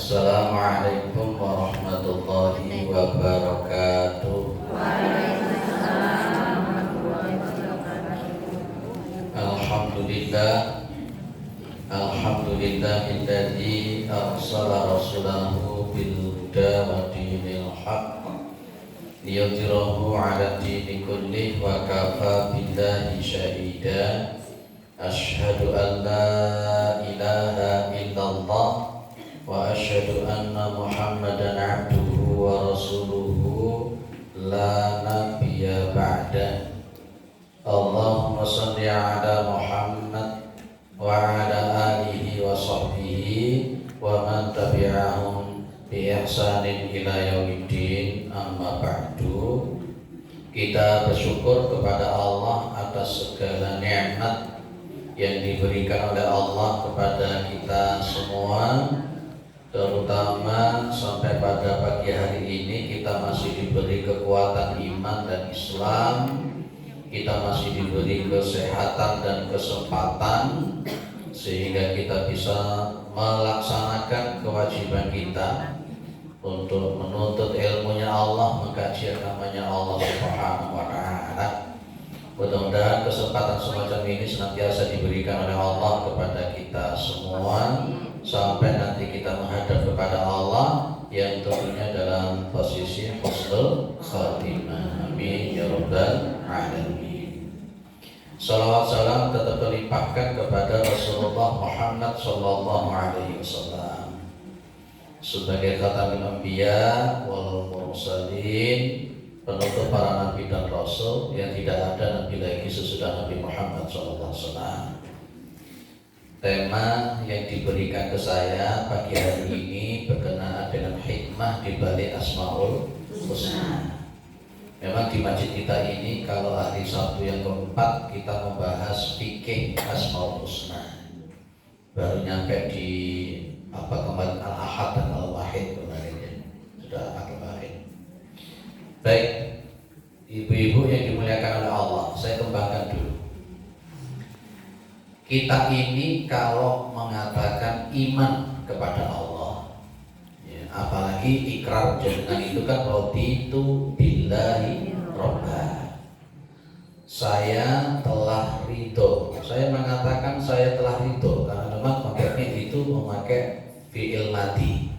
Assalamualaikum warahmatullahi wabarakatuh. Waalaikumsalam warahmatullahi wabarakatuh. Alhamdulillah, alhamdulillahilladzi arsala rasulahu bil huda wa dinil haqq liyudhhirahu 'ala dini kullih wa kafa billahi syahida. Asyhadu an la ilaha illallah wa asyhadu anna Muhammadan 'abduhu wa rasuluhu la nabiyya ba'da. Allahumma shalli 'ala Muhammad wa 'ala alihi wa sahbihi wa man tabi'ahum bi ihsanin ila yaumiddin. Amma ba'du. Kita bersyukur kepada Allah atas segala nikmat yang diberikan oleh Allah kepada kita semua, terutama sampai pada pagi hari ini kita masih diberi kekuatan iman dan Islam, kita masih diberi kesehatan dan kesempatan sehingga kita bisa melaksanakan kewajiban kita untuk menuntut ilmunya Allah, mengkaji agamanya Allah Subhanahu wa ta'ala. Mudah-mudahan kesempatan semacam ini senantiasa diberikan oleh Allah kepada kita semua sampai nanti kita menghadap kepada Allah yang tentunya dalam posisi husnul khatimah. Amin ya rabbal alamin. Salawat salam tetap terlimpahkan kepada Rasulullah Muhammad sallallahu alaihi wasallam sebagai khatamul anbiya wal mursalin, penutup para nabi dan rasul yang tidak ada nabi lagi sesudah Nabi Muhammad SAW. Tema yang diberikan ke saya pagi hari ini berkenaan dengan hikmah di balik Asmaul Husna. Memang di masjid kita ini kalau hari Sabtu yang keempat kita membahas fikih Asmaul Husna. Baru nyampe di kemarin Al-Ahad dan Al-Wahid kemarin ya. Sudah kemarin. Baik, ibu-ibu yang dimuliakan oleh Allah, saya kembangkan dulu. Kita ini kalau mengatakan iman kepada Allah ya, apalagi ikrar jenengan itu kan raditu billahi robba, saya telah ridho. Saya mengatakan saya telah ridho karena memang makanya itu memakai fi'il madi.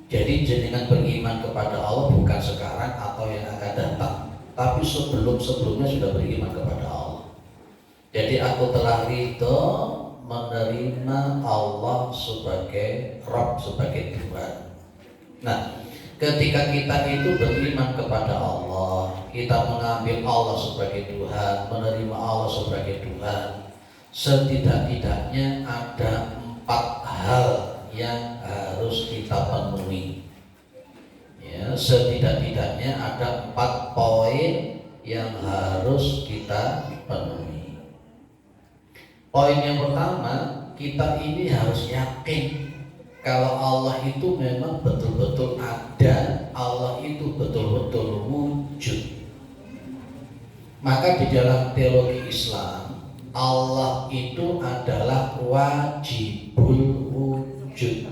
Jadi jenengan beriman kepada Allah bukan sekarang atau yang akan datang, tapi sebelumnya sudah beriman kepada Allah. Jadi aku telah ridho menerima Allah sebagai Rabb, sebagai Tuhan. Nah, ketika kita itu beriman kepada Allah, kita mengambil Allah sebagai Tuhan, menerima Allah sebagai Tuhan, setidak-tidaknya ada 4 hal yang harus kita penuhi ya, setidak-tidaknya ada 4 poin yang harus kita penuhi. Poin yang pertama, kita ini harus yakin kalau Allah itu memang betul-betul ada, Allah itu betul-betul wujud. Maka di dalam teologi Islam, Allah itu adalah wajibul wujud.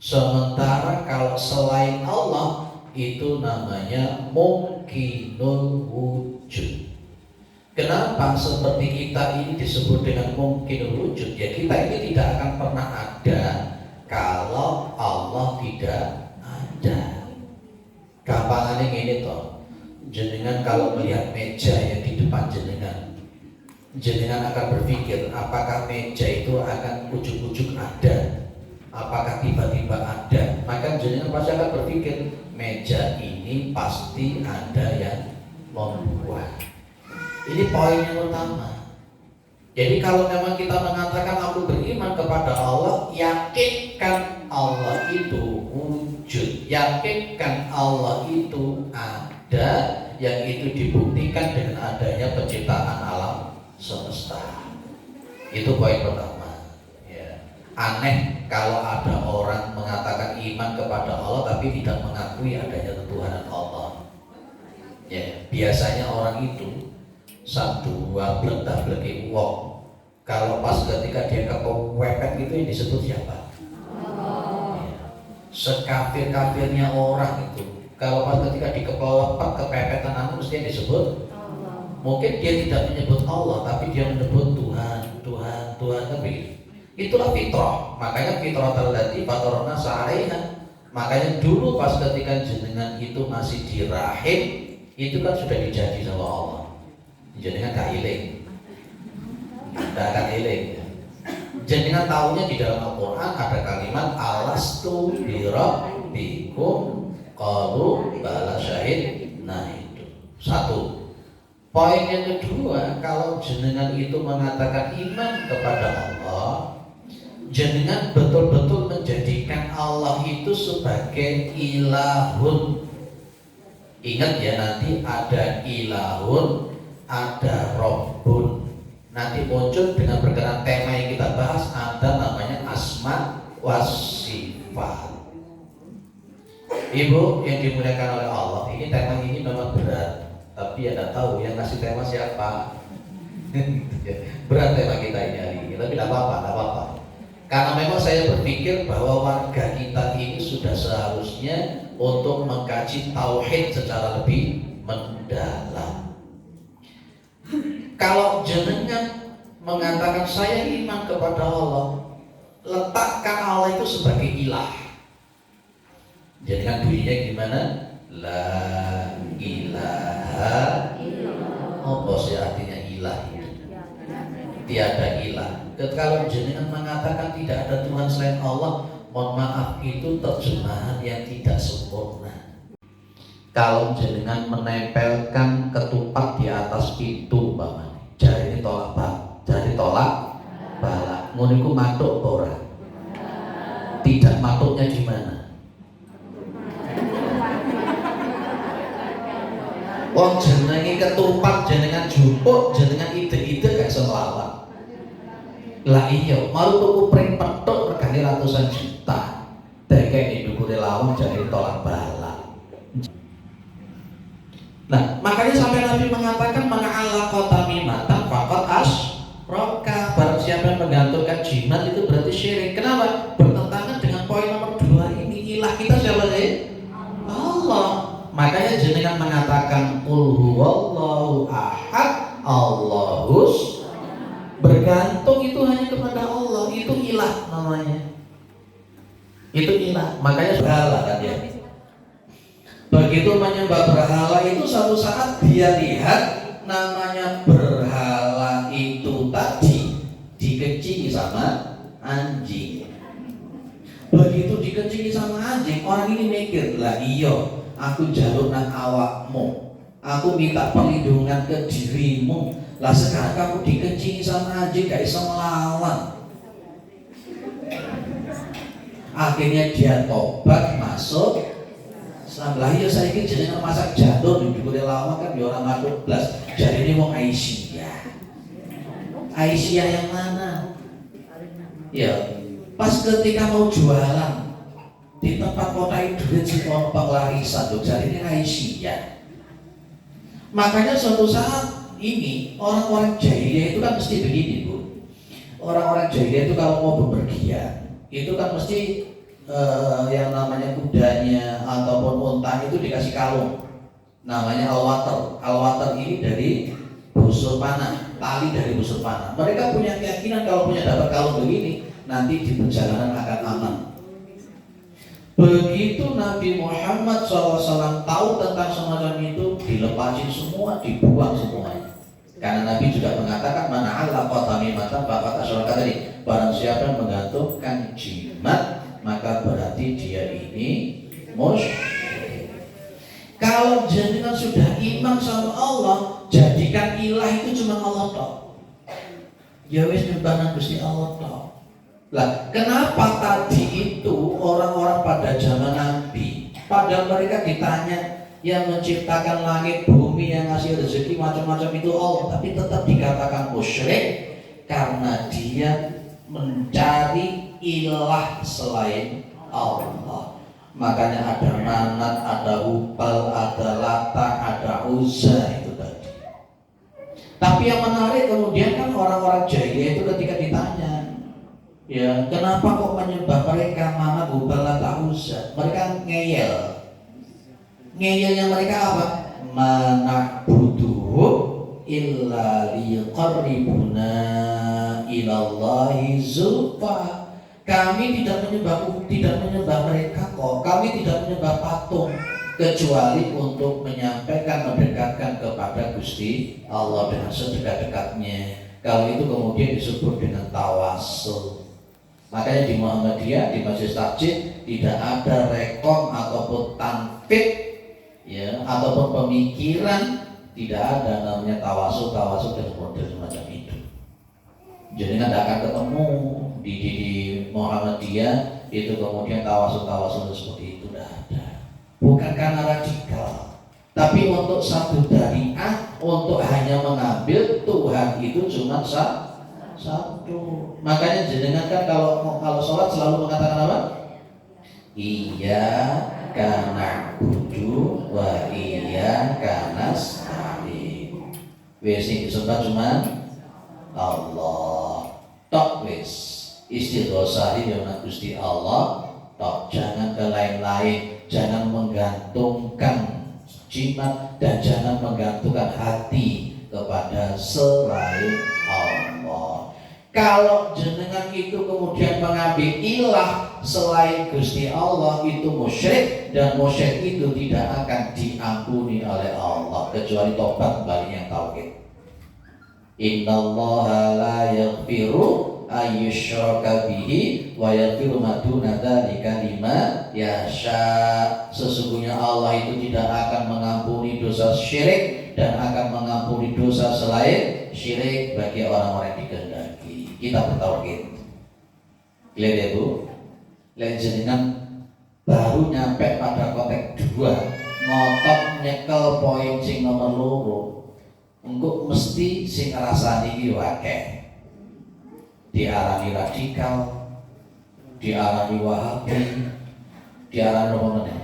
Sementara kalau selain Allah itu namanya mungkinul wujud. Kenapa seperti kita ini disebut dengan mungkinul wujud? Ya kita ini tidak akan pernah ada kalau Allah tidak ada. Gampangannya gini toh, jenengan kalau melihat meja yang di depan jenengan akan berpikir apakah meja itu akan ujuk-ujuk ada, apakah tiba-tiba ada. Maka jenengan pasti akan berpikir meja ini pasti ada yang membuat. Ini poin yang utama. Jadi kalau memang kita mengatakan aku beriman kepada Allah, yakinkan Allah itu wujud, yakinkan Allah itu ada, yang itu dibuktikan dengan adanya penciptaan alam semesta. Itu poin pertama ya. Aneh kalau ada orang mengatakan iman kepada Allah tapi tidak mengakui adanya ketuhanan Allah ya. Biasanya orang itu satu dua bledak-bleki Kalau pas ketika dia kepepet itu yang disebut siapa? sekafir-kafirnya orang itu, kalau pas ketika dikepelepet kepepetan anu mesti disebut Allah. mungkin dia tidak menyebut Allah tapi dia menyebut Tuhan, Tuhan, Tuhan, tapi itulah fitrah. Makanya fitrah allati fatarna sa'alaiha. Makanya dulu pas ketika jenengan itu masih di rahim itu kan sudah dijanji sama Allah, jenengan gak iling, tidak akan iling. Jenengan tahunya di dalam Al-Quran ada kalimat alastu birabbikum qalu bala syahid. Nah itu satu. Poin yang kedua, kalau jenengan itu mengatakan iman kepada Allah, jenengan betul-betul menjadikan Allah itu sebagai ilahun. Ingat ya, nanti ada ilahun, ada robbun. Nanti muncul dengan berkenan tema yang kita bahas, ada namanya asma wasifat. Ibu yang dimuliakan oleh Allah, ini tema ini memang berat, tapi Anda tahu yang ngasih tema siapa? Berat tema kita ini hari ini, tapi tidak apa-apa, tidak apa-apa. Karena memang saya berpikir bahwa warga kita ini sudah seharusnya untuk mengkaji tauhid secara lebih mendalam. Kalau jenengan mengatakan saya iman kepada Allah, letakkan Allah itu sebagai ilah. Jenengan bunyinya gimana? La ilaha illallah. Apa sih artinya ilah itu? Tiada ilah. Kalau jenengan mengatakan tidak ada Tuhan selain Allah, mohon maaf, itu terjemahan yang tidak sempurna. Kalau jenengan menempelkan ketupat di atas pintu, Bapak, jari ini tolak bala, nguniku matuk ora? Tidak matuknya di mana? Wong jenenge ketupat, jenengan jupuk, jenengan ide-ide gak selawat. Lah iya, mau tuku pring petuk regane ratusan juta. Dekek di dukure lawang jari tolak bala. Nah, makanya sampai Nabi mengatakan menga'ala kota mimatan fakot asroka. Barang siapa yang menggantungkan jimat itu berarti syirik. Kenapa? Bertentangan dengan poin nomor 2 ini. Ilah kita siapa sih? Allah. Makanya jenengan mengatakan qul huwallahu ahad Allahus. Bergantung itu hanya kepada Allah. Itu ilah namanya. Itu ilah. Makanya berhala kan ya. Begitu menyembah berhala itu suatu saat dia lihat namanya berhala itu tadi dikencingi sama anjing. Begitu dikencingi sama anjing, orang ini mikir, lah iyo, aku jaluk nang awakmu, aku minta perlindungan ke dirimu. Lah sekarang kamu dikencingi sama anjing, gak bisa melawan. Akhirnya dia tobat masuk Islam. Ya saya ini jenengan masak jadul di dukure lama kan di orang masuk belas. Jadi ini mau Aisyah. Aisyah yang mana? Ya, pas ketika mau jualan di tempat kota duit si kompang larisan tuh, jadi ini Aisyah. Makanya suatu saat ini orang-orang jahiliyah itu kan mesti begini, Bu. Orang-orang jahiliyah itu kalau mau bepergian itu kan mesti yang namanya kudanya ataupun unta itu dikasih kalung, namanya alwater. Alwater ini dari busur panah, tali dari busur panah. Mereka punya keyakinan kalau punya dapat kalung begini nanti di perjalanan akan aman. Begitu Nabi Muhammad SAW tahu tentang semacam itu, dilepasin semua, dibuang semuanya. Karena Nabi juga mengatakan mana ala qatami mata bakat asyarakat tadi, barang siapa yang menggantungkan jimat maka berarti dia ini musyrik. Kalau jenengan sudah iman sama Allah, jadikan ilah itu cuma Allah toh. Ya wis nyembah nang Gusti Allah toh. Lah, kenapa tadi itu orang-orang pada zaman Nabi, pada mereka ditanya yang menciptakan langit bumi, yang ngasih rezeki macam-macam itu Allah, tapi tetap dikatakan musyrik karena dia mencari ilah selain Allah. Makanya ada Manat, ada Hubal, ada Lata, ada Uzza itu tadi. Tapi yang menarik kemudian kan orang-orang jahiliyah itu ketika ditanya, Ya, kenapa kok menyembah mereka Mana Hubal Lata Uzza? Mereka ngeyel. Ngeyelnya mereka apa? Mana butuh illa liqarribuna ilallahi zulfa. Kami tidak menyembah mereka kok. Kami tidak menyembah patung kecuali untuk menyampaikan, mendekatkan kepada Gusti Allah dengan sedekat-dekatnya. Kalau itu kemudian disebut dengan tawasul. Makanya di Muhammadiyah, di Majelis Takjid tidak ada rekom ataupun tanfid, ya, ataupun pemikiran, tidak ada namanya tawasul dengan model semacam itu. Jadi tidak akan ketemu di Muhammadiyah itu kemudian tawasul seperti itu, tidak ada. Bukan karena radikal, tapi untuk satu dariah, untuk hanya mengambil Tuhan itu cuma satu. Makanya jenengan kan kalau sholat selalu mengatakan apa? Iyyaka na'budu wa iyyaka nasta'in. Wis sing disembah cuma Allah. Tok wis. Istighosah ya Gusti Allah. Tok, jangan ke lain-lain, jangan menggantungkan jimat dan jangan menggantungkan hati kepada selain Allah. Kalau jenengan itu kemudian mengambil ilah selain Gusti Allah, itu musyrik, dan musyrik itu tidak akan diampuni oleh Allah kecuali tobat kembali yang tauhid. Innallaha la yaghfiru ayyushraka bihi wa yaghfiru ma duna dzalika liman yasha. Sesungguhnya Allah itu tidak akan mengampuni dosa syirik dan akan mengampuni dosa selain syirik bagi orang-orang yang dikehendaki. Kita bertauhid. Lihat ya Bu, lihat jenengan baru nyampe pada kotek 2, ngotot nyekel poin sing nomor loro. Engko mesti sing rasani iki akeh. Diarani radikal, diarani Wahabi, diarani apa meneh?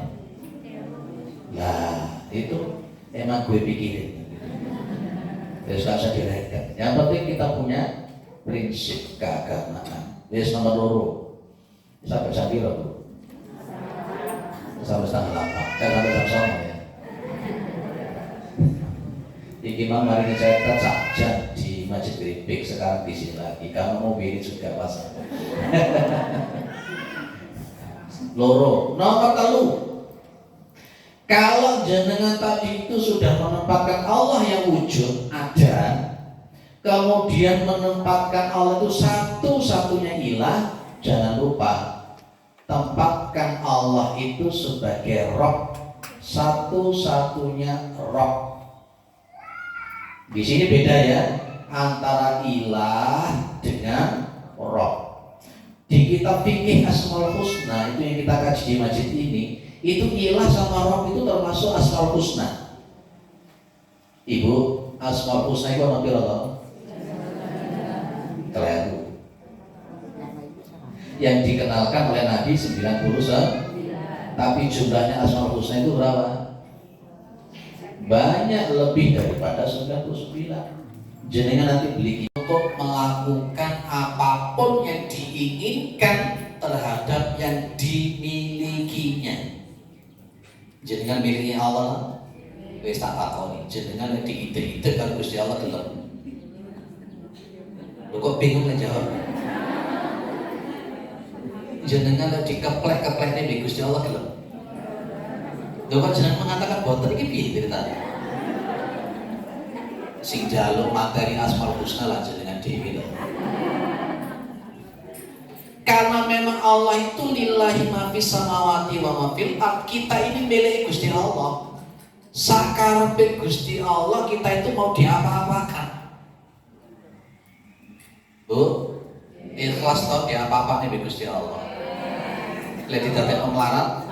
Lah, itu emang gue pikirin. Terus gak usah direken. Yang penting kita punya prinsip keagamaan. Wis nomor loro. Sampai jam piro, Bu? Sampai setengah 8. Sampai jam 9 ya. Iki mari dicatat saja di Masjid Gripik, sekarang di sini lagi. Kamu mau beli juga pasang. Loro. Nomor 3. Kalau jenengan tadi itu sudah menempatkan Allah yang wujud ada, kemudian menempatkan Allah itu satu-satunya ilah, jangan lupa tempatkan Allah itu sebagai Rabb, satu-satunya Rabb. Di sini beda ya antara ilah dengan Rabb. Di kitab fikih Asmaul Husna itu yang kita kaji di masjid ini, itu ilah sama Rabb itu termasuk Asmaul Husna. Ibu, Asmaul Husna itu apa piro? Keliru. Yang dikenalkan oleh Nabi 99, tapi jumlahnya Asmaul Husna itu berapa? Banyak, lebih daripada 99. Jenengan nanti beli untuk melakukan apapun yang diinginkan terhadap yang dimilikinya. Jenengan miliki Allah, wis tak takoni. Jenengan diide-ide kan Gusti Allah gelem. Lu kok bingung kan jawab? Jenengan dikeplek-keplek nih Gusti Allah gelem. Lho kan jenengan mengatakan boten iki piye ceritane? Sing jaluk materi Asmaul Husna lah jenengan dhewe lho. Karena memang Allah itu lillahi ma fis samawati wa ma fil ard. Kita ini milik Gusti Allah. Sakarepe Gusti Allah kita itu mau diapa-apakan. Bu, ikhlas tau diapa-apakan nih Gusti Allah. Lihat di dalam pemelarat.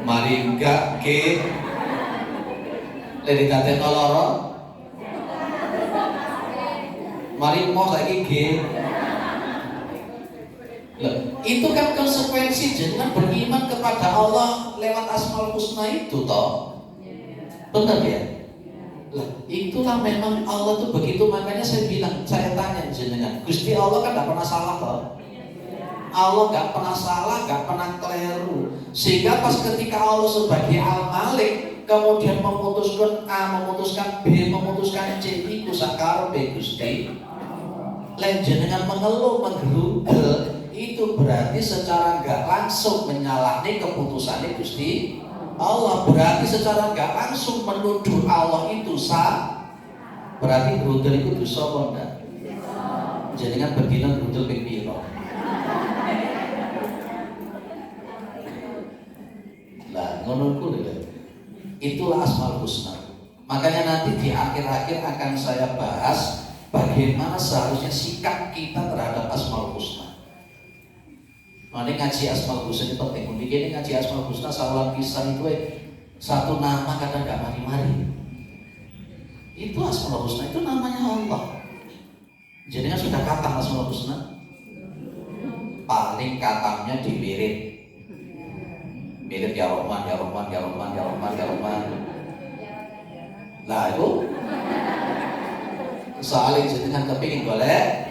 Mari enggak ke dari daten loro. Mari mau saiki ge. Itu kan konsekuensi jenengan beriman kepada Allah lewat Asmaul Husna itu toh. Benar ya? Lah, itulah memang Allah tuh begitu. Makanya saya bilang, saya tanya jenengan, Gusti Allah kan gak pernah salah toh? Allah gak pernah salah, gak pernah keliru. Sehingga pas ketika Allah sebagai Al-Malik kemudian memutuskan A, memutuskan B, memutuskan C, iku sakarepe Gusti. Lain jenengan mengeluh, menggerudel, itu berarti secara gak langsung menyalahkan keputusannya Gusti Allah. Berarti secara gak langsung menuduh Allah itu sah. Berarti gerudel itu dosa apa enggak? Jenengan berdina gerudel ping piro? Lah ngono kuwi lho. Itulah Asmaul Husna. Makanya nanti di akhir-akhir akan saya bahas bagaimana seharusnya sikap kita terhadap Asmaul Husna. Ini ngaji Asmaul Husna ini penting. Ini ngaji Asmaul Husna salah pisan itu satu nama kadang gak mari-mari. Itu Asmaul Husna, itu namanya Allah. Jadi kan sudah kata Asmaul Husna. Paling katanya di mirip ya Rahman, ya Rahman, ya Rahman, ya Rahman, ya Rahman. Nah itu soalnya jenengan kepingin boleh.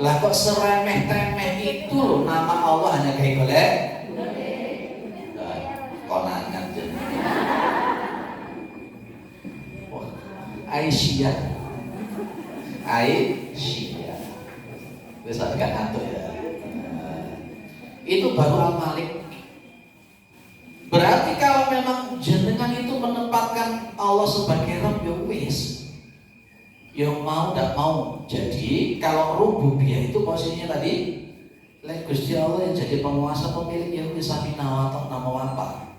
Lah kok seremeh-temeh itu loh nama Allah hanya kayak boleh. Nah, konangan jenengan. Wah, Aisyah. Bisa agak ngantuk ya. Itu baru Al-Malik. Berarti kalau memang jenengan itu menempatkan Allah sebagai Rabb, ya wis. Yang mau tidak mau. Jadi kalau rububiyah itu posisinya tadi, Gusti Allah yang jadi penguasa pemilik, ya wis samina wa ta'na apa.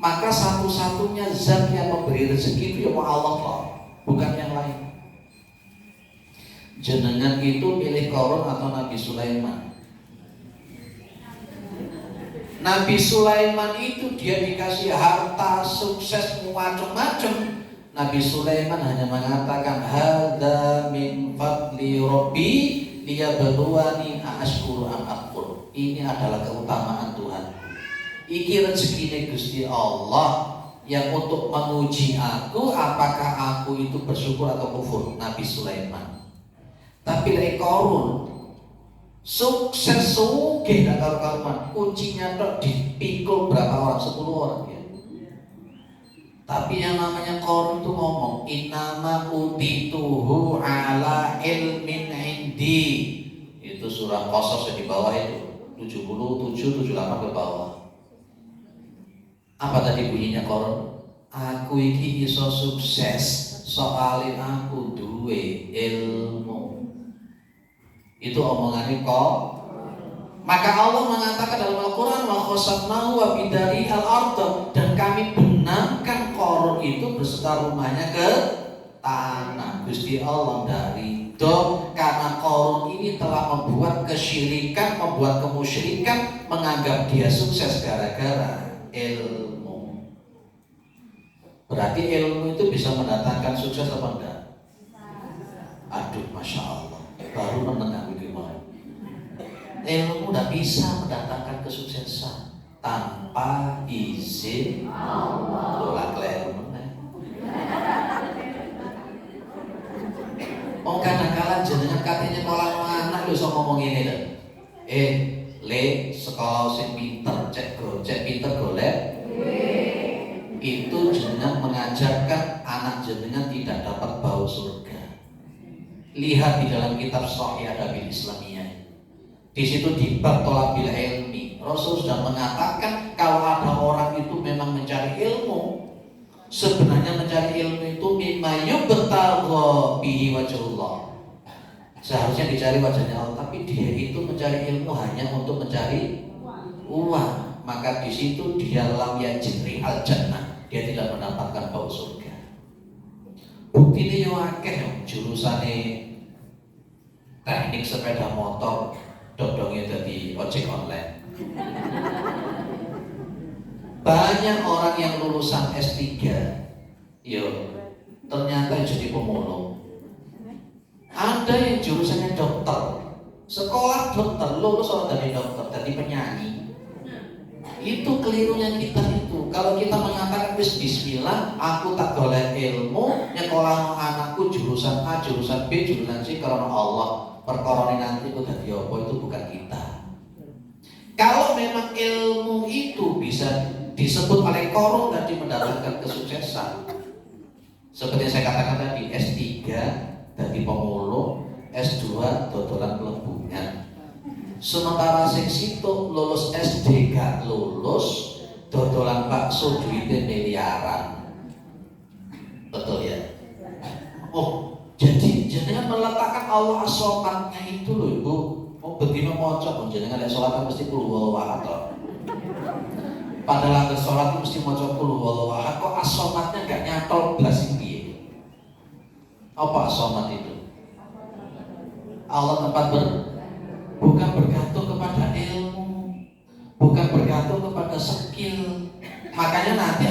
Maka satu-satunya zat yang memberi rezeki itu ya Allah, bukan yang lain. Jenengan itu milih Qarun atau Nabi Sulaiman? Nabi Sulaiman itu dia dikasih harta, sukses, macam-macam. Nabi Sulaiman hanya mengatakan hadza min fadli rabbi liyabluwani ashkuru am akfur. Ini adalah keutamaan Tuhan. Iki rezekine Gusti Allah yang untuk menguji aku apakah aku itu bersyukur atau kufur. Nabi Sulaiman. Tapi lek Qarun sukses sugih dak karuan, kuncinya tok dipikul berapa orang? 10 orang ya. Tapi yang namanya Qarun itu ngomong innama utituhu ala ilmin indi. Itu surah Qasas yang di bawah itu 77 78 ke bawah. Apa tadi bunyinya Qarun? Aku iki iso sukses soalin aku duwe ilmu. Itu omongannya kok. Maka Allah mengatakan dalam Al-Quran wa khosafnahu wa bidari al-ardh, dan kami benamkan Qarun itu beserta rumahnya ke tanah. Gusti Allah dari do karena Qarun ini telah membuat kesyirikan, membuat kemusyrikan, menganggap dia sukses gara-gara ilmu. Berarti ilmu itu bisa mendatangkan sukses apa enggak? Aduh, Masya Allah, baru mendengar bagaimana. Ilmu tidak bisa mendatangkan kesuksesan tanpa izin Allah. Lola keliru meneh. Oh kadang-kadang jenengan katanya kolam anak lu iso ngomong ini lho. Le sekolah sing pinter cek pinter golek. Itu jenengan mengajarkan anak jenengan tidak dapat bau surga. Lihat di dalam kitab Sahih Adabil Islamiyah. Di situ di bab tolabil ilmi, Rasul sudah mengatakan kalau ada orang itu memang mencari ilmu, sebenarnya mencari ilmu itu mimma yubtagha bihi wajhullah. Seharusnya dicari wajahnya Allah, tapi dia itu mencari ilmu hanya untuk mencari uang. Maka di situ dia lam yajri al jannah, dia tidak mendapatkan bau surga. Bukti ini akeh jurusane teknik sepeda motor, dodongnya jadi ojek online. Banyak orang yang lulusan S3 ternyata jadi pemulung. Ada yang jurusannya dokter, sekolah dokter, lulus orang dari dokter, jadi penyanyi. Itu kelirunya kita itu. Kalau kita mengatakan wis bismillah, aku tak golek ilmu, nyekolah anakku jurusan A, jurusan B, jurusan C karena Allah. Perkara nanti ku dadi apa itu bukan kita. Kalau memang ilmu itu bisa disebut oleh korun tadi mendatangkan kesuksesan. Seperti yang saya katakan tadi, S3 dari pemulung, S2 dodolan pelebungan. Sementara sing situ lulus SD gak lulus, dodolan bakso duitnya miliaran. Betul ya? Oh, jadi jangan meletakkan Allah as-somatnya itu loh ibu. Oh, betina moco, jangan ada sholat mesti qul huwallahu ahad. Padahal ada sholat mesti moco qul huwallahu ahad. Kok as-somatnya gak nyatol belas piye? Apa as-somat itu? Allah tempat bukan bergantung kepada ilmu, bukan bergantung kepada skill. Makanya nanti